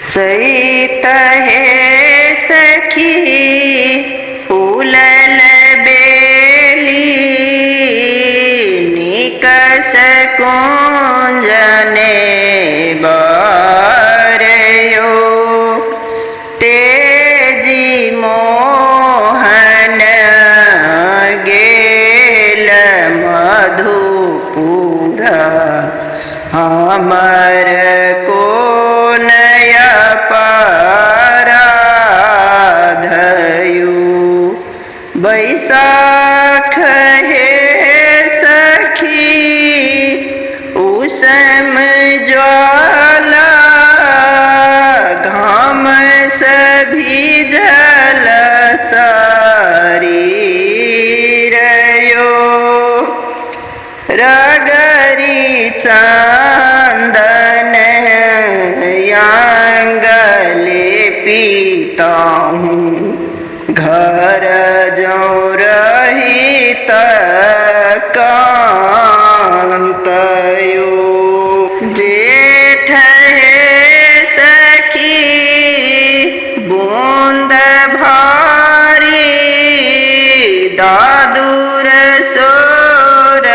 चैत हे सखी फूलल बेली निकस कुंजने बरयो तेजी मोहन गेल मधुपुरा हमर को नया पराधयु बैसाख हे सखी उसम ज्वाला घाम सभी जल शरीरयो रगरी चंदन यांगले पीता हूँ घर जो रहित कांतयो जेठ हे सखी बूंद भारी दादुर सोर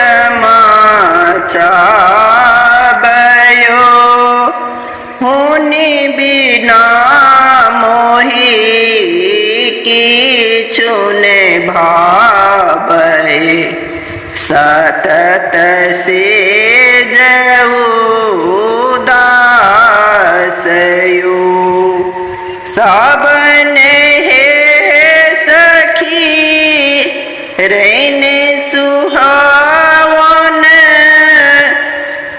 चाबयो होनी बिना मोही किछु ने भावै सतत से उदासयो सावन हे सखी रैन सुहावन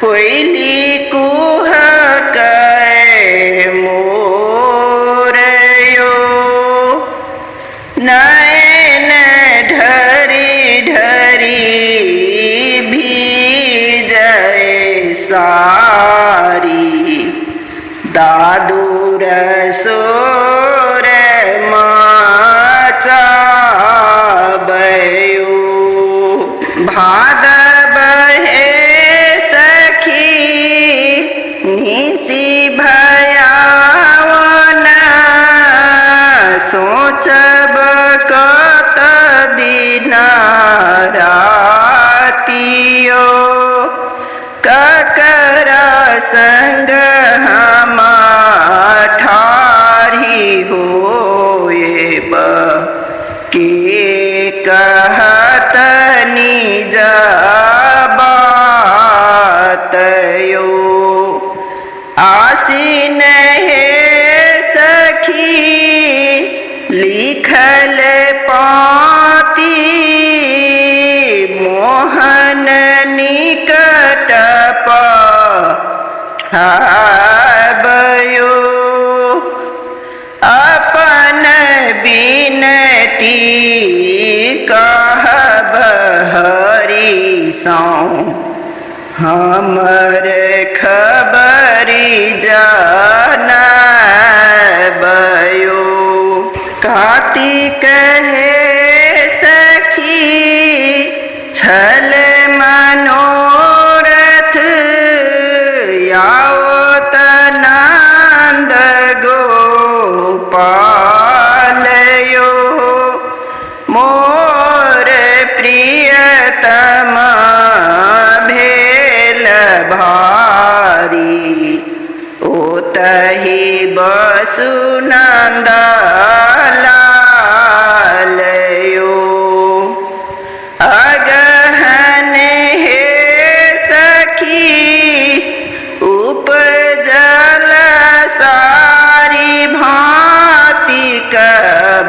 कोयली कुहक मोरयो नयन ढरी ढरी भीजय सारी दादुर सोर चाबयो भादव हे सखी निसी भयावन सोचब कत दिन रातियो ककरा संग हम ठाढ़ी होएब के कहत निज बातयो आसीन हे सखी लिखल पाती मोहन निकट पाबयो अपन बिनती कहब हरि सौ हमर खबरी जानबयो कार्तिक हे सखी छल मनोरथ यावत नंद गोपालयो मोर प्रियतम भेल भारी ओतहि बसु नंदलालयो अगहन हे सखी उपजल सारी भांतिक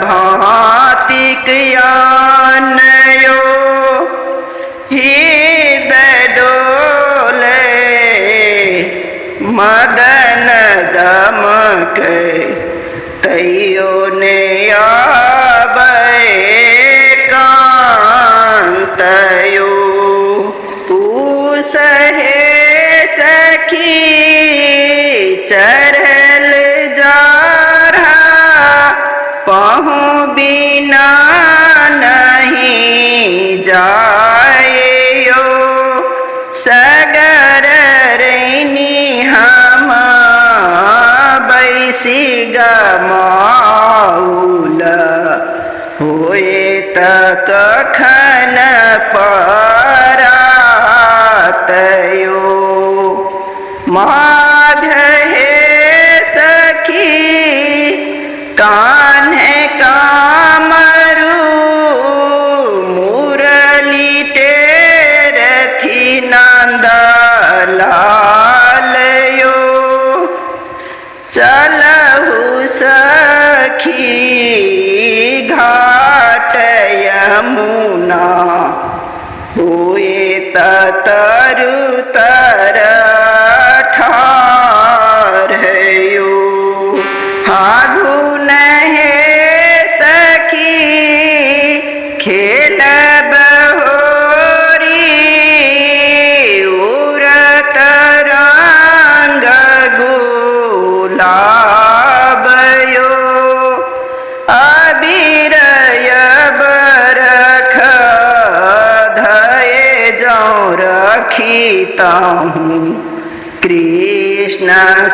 भांतिक यानयो हृदय डोले मदन दमक तैयो ने आबै कांतयो पूस हे सखी चढ़ल जारा पहुँ बिना नहीं जायो सगर रैनी हम बैस गमाउल होए त कखन परातयो माघ हे सखी कान्हे कामरू मुरली टेरथी नंदलालयो चलहु सखी घाट यमुना हुए तरु तर ठारयो हागुन हे सखी खेलब होरी उरत रंग गुलाबयो अबीरय बरख धये जाऊं रखीता हूँ कृष्ण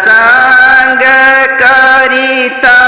संग करिता